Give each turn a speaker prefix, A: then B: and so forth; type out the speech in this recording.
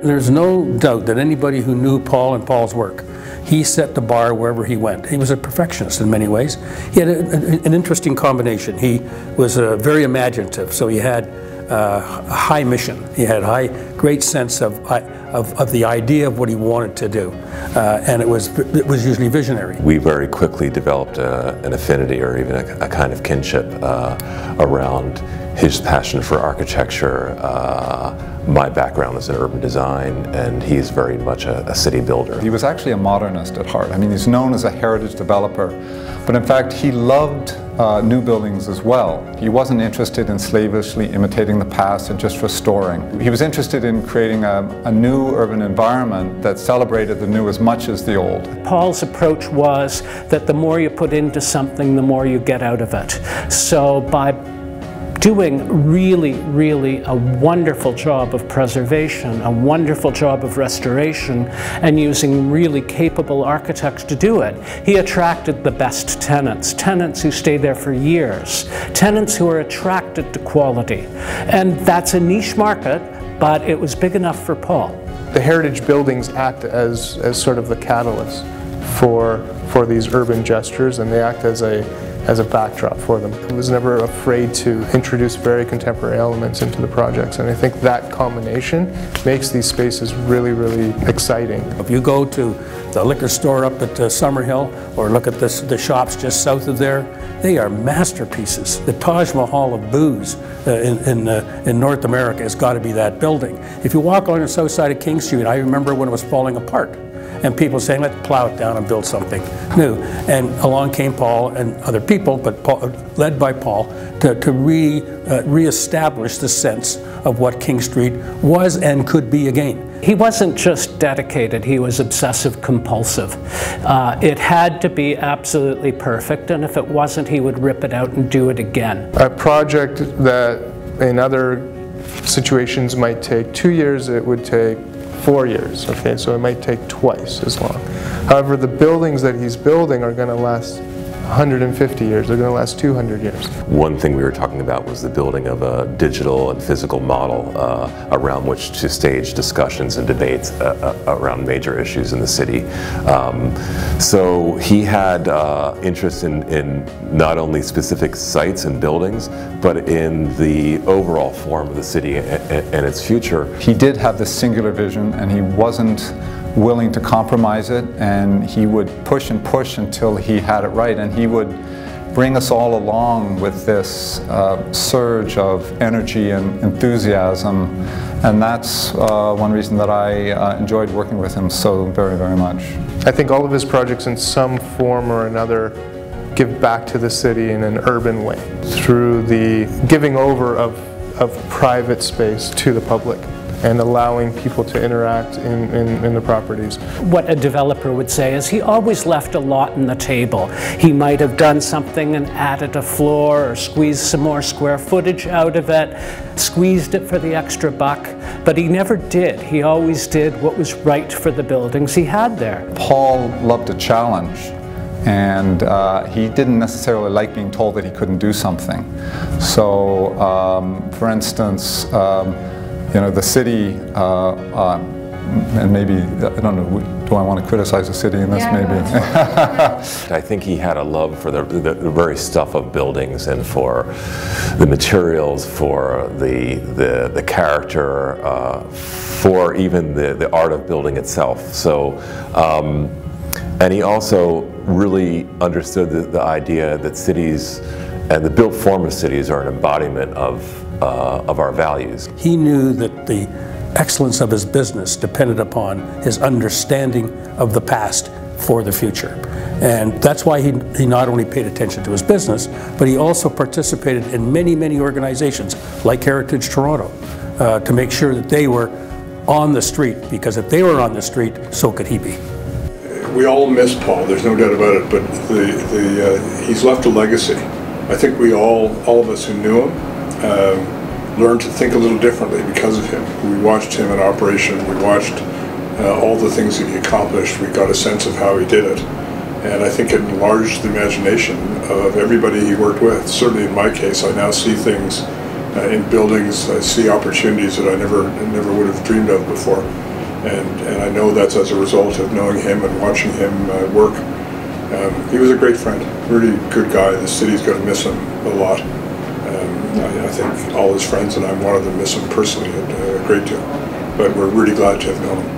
A: there's no doubt that anybody who knew Paul and Paul's work, he set the bar wherever he went. He was a perfectionist in many ways. He had an interesting combination. He was very imaginative, so he had a high mission. He had a great sense of the idea of what he wanted to do, and it was usually visionary.
B: We very quickly developed an affinity, or even a kind of kinship around his passion for architecture. My background is in urban design, and he's very much a city builder.
C: He was actually a modernist at heart. I mean, he's known as a heritage developer, but in fact he loved new buildings as well. He wasn't interested in slavishly imitating the past and just restoring. He was interested in creating a new urban environment that celebrated the new as much as the old.
D: Paul's approach was that the more you put into something, the more you get out of it. So by doing really a wonderful job of preservation, a wonderful job of restoration, and using really capable architects to do it, he attracted the best tenants, tenants who stay there for years, tenants who are attracted to quality. And that's a niche market, but it was big enough for Paul.
E: The heritage buildings act as sort of the catalyst for these urban gestures, and they act as a backdrop for them. I was never afraid to introduce very contemporary elements into the projects, and I think that combination makes these spaces really exciting.
A: If you go to the liquor store up at Summerhill, or look at the shops just south of there, they are masterpieces. The Taj Mahal of booze in North America has got to be that building. If you walk along the south side of King Street, I remember when it was falling apart, and people saying, let's plow it down and build something new. And along came Paul and other people, but led by Paul, to re-establish the sense of what King Street was and could be again.
D: He wasn't just dedicated, he was obsessive compulsive. It had to be absolutely perfect, and if it wasn't, he would rip it out and do it again.
E: A project that in other situations might take 2 years, it would take 4 years, okay, so it might take twice as long. However, the buildings that he's building are going to last 150 years, they're going to last 200 years.
B: One thing we were talking about was the building of a digital and physical model around which to stage discussions and debates around major issues in the city. So he had interest in not only specific sites and buildings, but in the overall form of the city and its future.
C: He did have this singular vision, and he wasn't willing to compromise it, and he would push and push until he had it right, and he would bring us all along with this surge of energy and enthusiasm, and that's one reason that I enjoyed working with him so very much.
E: I think all of his projects in some form or another give back to the city in an urban way through the giving over of private space to the public and allowing people to interact in the properties.
D: What a developer would say is he always left a lot on the table. He might have done something and added a floor or squeezed some more square footage out of it, squeezed it for the extra buck, but he never did. He always did what was right for the buildings he had there. Paul loved a challenge, and he didn't necessarily like being told that he couldn't do something. So, for instance, you know, the city, and maybe, I don't know, do I want to criticize the city in this? Yeah, maybe. No,
B: I think he had a love for the very stuff of buildings and for the materials, for the character, for even the art of building itself. So, and he also really understood the idea that cities and the built form of cities are an embodiment of our values.
A: He knew that the excellence of his business depended upon his understanding of the past for the future. And that's why he not only paid attention to his business, but he also participated in many organizations like Heritage Toronto to make sure that they were on the street, because if they were on the street, so could he be.
F: We all miss Paul, there's no doubt about it, but he's left a legacy. I think we all of us who knew him, learned to think a little differently because of him. We watched him in operation, we watched all the things that he accomplished, we got a sense of how he did it, and I think it enlarged the imagination of everybody he worked with. Certainly in my case, I now see things in buildings, I see opportunities that I never would have dreamed of before. And I know that's as a result of knowing him and watching him work. He was a great friend, really good guy. The city's going to miss him a lot. I think all his friends, and I'm one of them, miss him personally a great deal. But we're really glad to have known him.